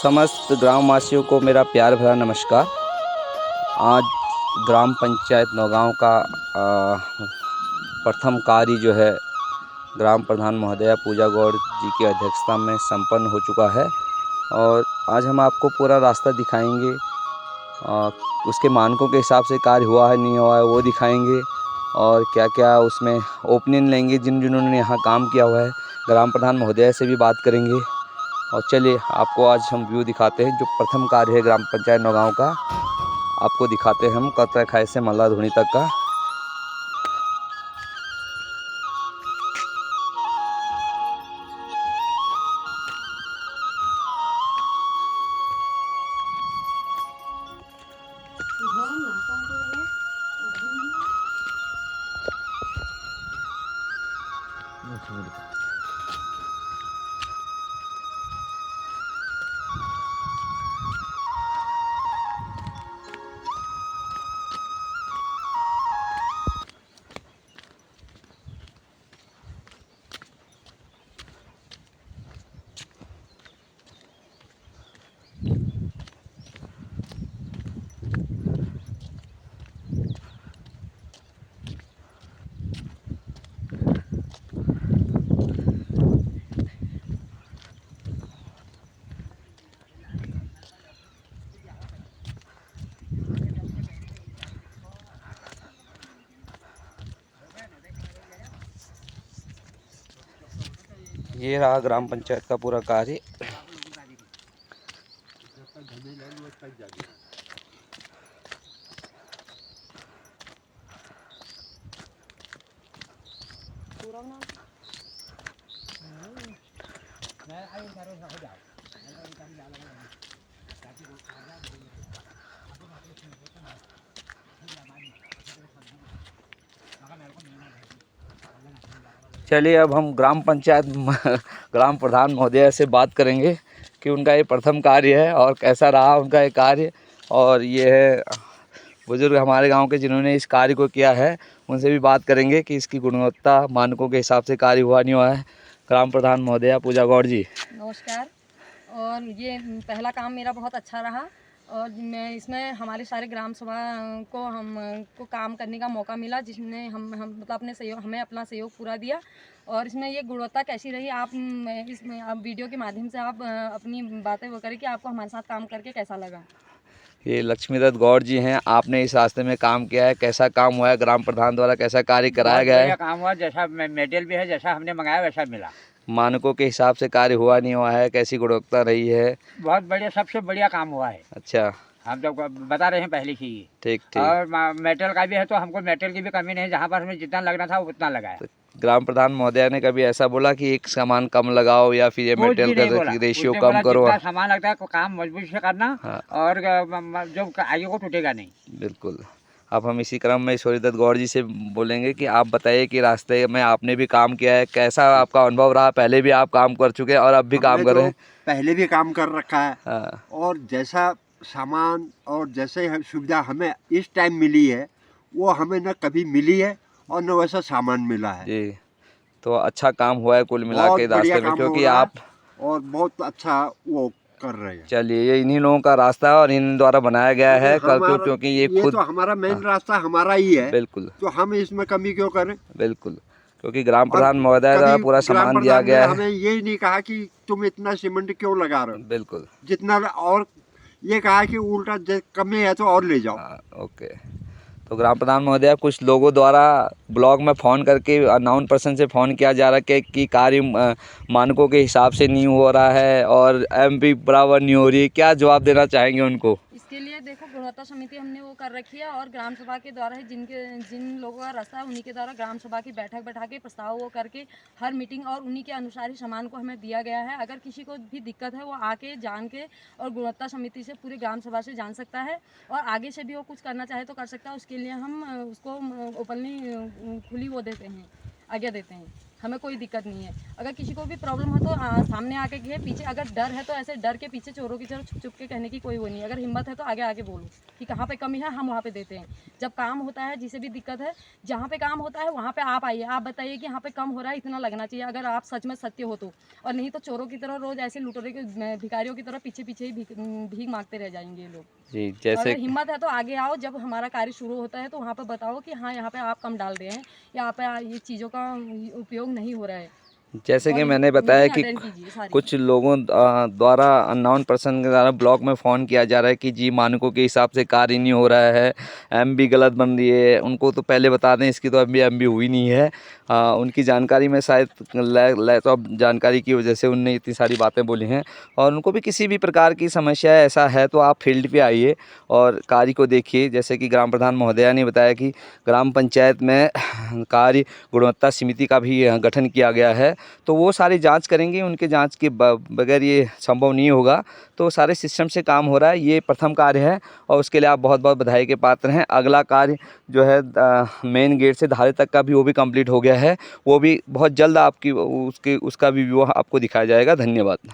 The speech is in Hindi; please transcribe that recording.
समस्त ग्रामवासियों को मेरा प्यार भरा नमस्कार। आज ग्राम पंचायत नौगांव का प्रथम कार्य जो है ग्राम प्रधान महोदया पूजा गौड़ जी की अध्यक्षता में संपन्न हो चुका है और आज हम आपको पूरा रास्ता दिखाएंगे। उसके मानकों के हिसाब से कार्य हुआ है नहीं हुआ है वो दिखाएंगे और क्या क्या उसमें ओपिनियन लेंगे जिन्होंने यहाँ काम किया हुआ है। ग्राम प्रधान महोदया से भी बात करेंगे और चलिए आपको आज हम व्यू दिखाते हैं जो प्रथम कार्य है ग्राम पंचायत नौगांव का। आपको दिखाते हैं हम कतरा खाई से मल्ला धुनी तक का। ये रहा ग्राम पंचायत का पूरा कार्य। चलिए अब हम ग्राम पंचायत ग्राम प्रधान महोदय से बात करेंगे कि उनका ये प्रथम कार्य है और कैसा रहा उनका ये कार्य। और ये है बुजुर्ग हमारे गांव के जिन्होंने इस कार्य को किया है, उनसे भी बात करेंगे कि इसकी गुणवत्ता मानकों के हिसाब से कार्य हुआ नहीं हुआ है। ग्राम प्रधान महोदया पूजा गौड़ जी, नमस्कार। और ये पहला काम मेरा बहुत अच्छा रहा और मैं इसमें हमारे सारे ग्राम सभा को हमको काम करने का मौका मिला, जिसने हम मतलब अपने सहयोग हमें अपना सहयोग पूरा दिया। और इसमें ये गुणवत्ता कैसी रही, आप इसमें आप वीडियो के माध्यम से आप अपनी बातें वो करें कि आपको हमारे साथ काम करके कैसा लगा। ये लक्ष्मीदत्त गौड़ जी हैं, आपने इस रास्ते में काम किया है, कैसा काम हुआ है, ग्राम प्रधान द्वारा कैसा कार्य कराया गया है? काम हुआ, जैसा मेटेरियल भी है, जैसा हमने मंगाया वैसा मिला। मानकों के हिसाब से कार्य हुआ नहीं हुआ है, कैसी गुणवत्ता रही है? बहुत बढ़िया, सबसे बढ़िया काम हुआ है। अच्छा, हम तो बता रहे हैं पहले से ही। ठीक ठीक। और मेटेरियल का भी है तो हमको मेटेरियल की भी कमी नहीं, जहाँ पर हमें जितना लगना था उतना लगाया। तो ग्राम प्रधान महोदया ने कभी ऐसा बोला कि एक सामान कम लगाओ या फिर ये मेटेरियल का रेशियो कम करो? जितना सामान लगता है काम मजबूती से करना। हाँ। और जो आगे को टूटेगा नहीं। बिल्कुल। अब हम इसी क्रम में सूर्यदत्त गौड़ जी से बोलेंगे कि आप बताइए कि रास्ते में आपने भी काम किया है, कैसा आपका अनुभव रहा? पहले भी आप काम कर चुके हैं और अब भी काम कर रहे हैं? पहले भी काम कर रखा है। हाँ। और जैसा सामान और जैसे सुविधा हमें इस टाइम मिली है वो हमें न कभी मिली है और न वैसा सामान मिला है जी, तो अच्छा काम हुआ है कुल मिला के रास्ते में, क्योंकि आप और बहुत अच्छा वो कर रहे हैं। चलिए, ये इन्हीं लोगों का रास्ता है और इन द्वारा बनाया गया है क्योंकि ये खुद तो हमारा मेन रास्ता हमारा ही है। बिल्कुल, तो हम इसमें कमी क्यों करें? बिल्कुल, क्योंकि ग्राम प्रधान महोदय द्वारा पूरा सामान दिया गया है। हमें ये नहीं कहा कि तुम इतना सीमेंट क्यों लगा रहे हो, बिल्कुल, जितना, और ये कहा कि उल्टा कमी है तो और ले जाओ। ओके। तो ग्राम प्रधान महोदया, कुछ लोगों द्वारा ब्लॉग में फ़ोन करके अनाउन पर्सन से फ़ोन किया जा रहा है कि कार्य मानकों के हिसाब से नहीं हो रहा है और एमपी बराबर नहीं हो रही है, क्या जवाब देना चाहेंगे उनको? इसके लिए देखो, गुणवत्ता समिति हमने वो कर रखी है और ग्राम सभा के द्वारा ही जिन लोगों का रास्ता है उन्हीं के द्वारा ग्राम सभा की बैठक बैठा के प्रस्ताव वो करके हर मीटिंग और उन्हीं के अनुसार ही सामान को हमें दिया गया है। अगर किसी को भी दिक्कत है वो आके जान के और गुणवत्ता समिति से पूरे ग्राम सभा से जान सकता है और आगे से भी वो कुछ करना चाहे तो कर सकता है। उसके लिए हम उसको ओपनली खुली वो देते हैं, आज्ञा देते हैं। हमें कोई दिक्कत नहीं है। अगर किसी को भी प्रॉब्लम हो तो सामने आके कहे, पीछे अगर डर है तो ऐसे डर के पीछे चोरों की तरह छुप छुप के कहने की कोई वो नहीं है। अगर हिम्मत है तो आगे आके बोलो कि कहाँ पे कमी है, हम वहाँ पे देते हैं। जब काम होता है, जिसे भी दिक्कत है, जहाँ पे काम होता है वहाँ पे आप आइए, आप बताइए कि यहाँ पे कम हो रहा है, इतना लगना चाहिए, अगर आप सच में सत्य हो तो। और नहीं तो चोरों की तरह रोज ऐसे लुटेरे के भिखारियों की तरह पीछे पीछे ही भीख मांगते रह जाएंगे ये लोग। जी, और जैसे अगर हिम्मत है तो आगे आओ, जब हमारा कार्य शुरू होता है तो वहाँ पे बताओ कि हाँ यहाँ पे आप कम डाल रहे हैं, यहाँ पे ये चीज़ों का उपयोग नहीं हो रहा है। जैसे और कि ये मैंने बताया मीटिंग कि अटेंड कीजिए सारी। कुछ लोगों द्वारा अननोन पर्सन के द्वारा ब्लॉक में फ़ोन किया जा रहा है कि जी मानकों के हिसाब से कार्य नहीं हो रहा है, एमबी गलत बन रही है। उनको तो पहले बता दें, इसकी तो अभी एमबी हुई नहीं है। उनकी जानकारी में शायद लैक ऑफ जानकारी की वजह से उनने इतनी सारी बातें बोली हैं। और उनको भी किसी भी प्रकार की समस्या ऐसा है तो आप फील्ड पे आइए और कार्य को देखिए। जैसे कि ग्राम प्रधान महोदया ने बताया कि ग्राम पंचायत में कार्य गुणवत्ता समिति का भी गठन किया गया है, तो वो सारी जांच करेंगे। उनके जांच के बगैर ये संभव नहीं होगा। तो सारे सिस्टम से काम हो रहा है। ये प्रथम कार्य है और उसके लिए आप बहुत बहुत बधाई के पात्र हैं। अगला कार्य जो है मेन गेट से धारे तक का भी, वो भी कंप्लीट हो गया है। वो भी बहुत जल्द आपकी उसका भी व्यू आपको दिखाया जाएगा। धन्यवाद।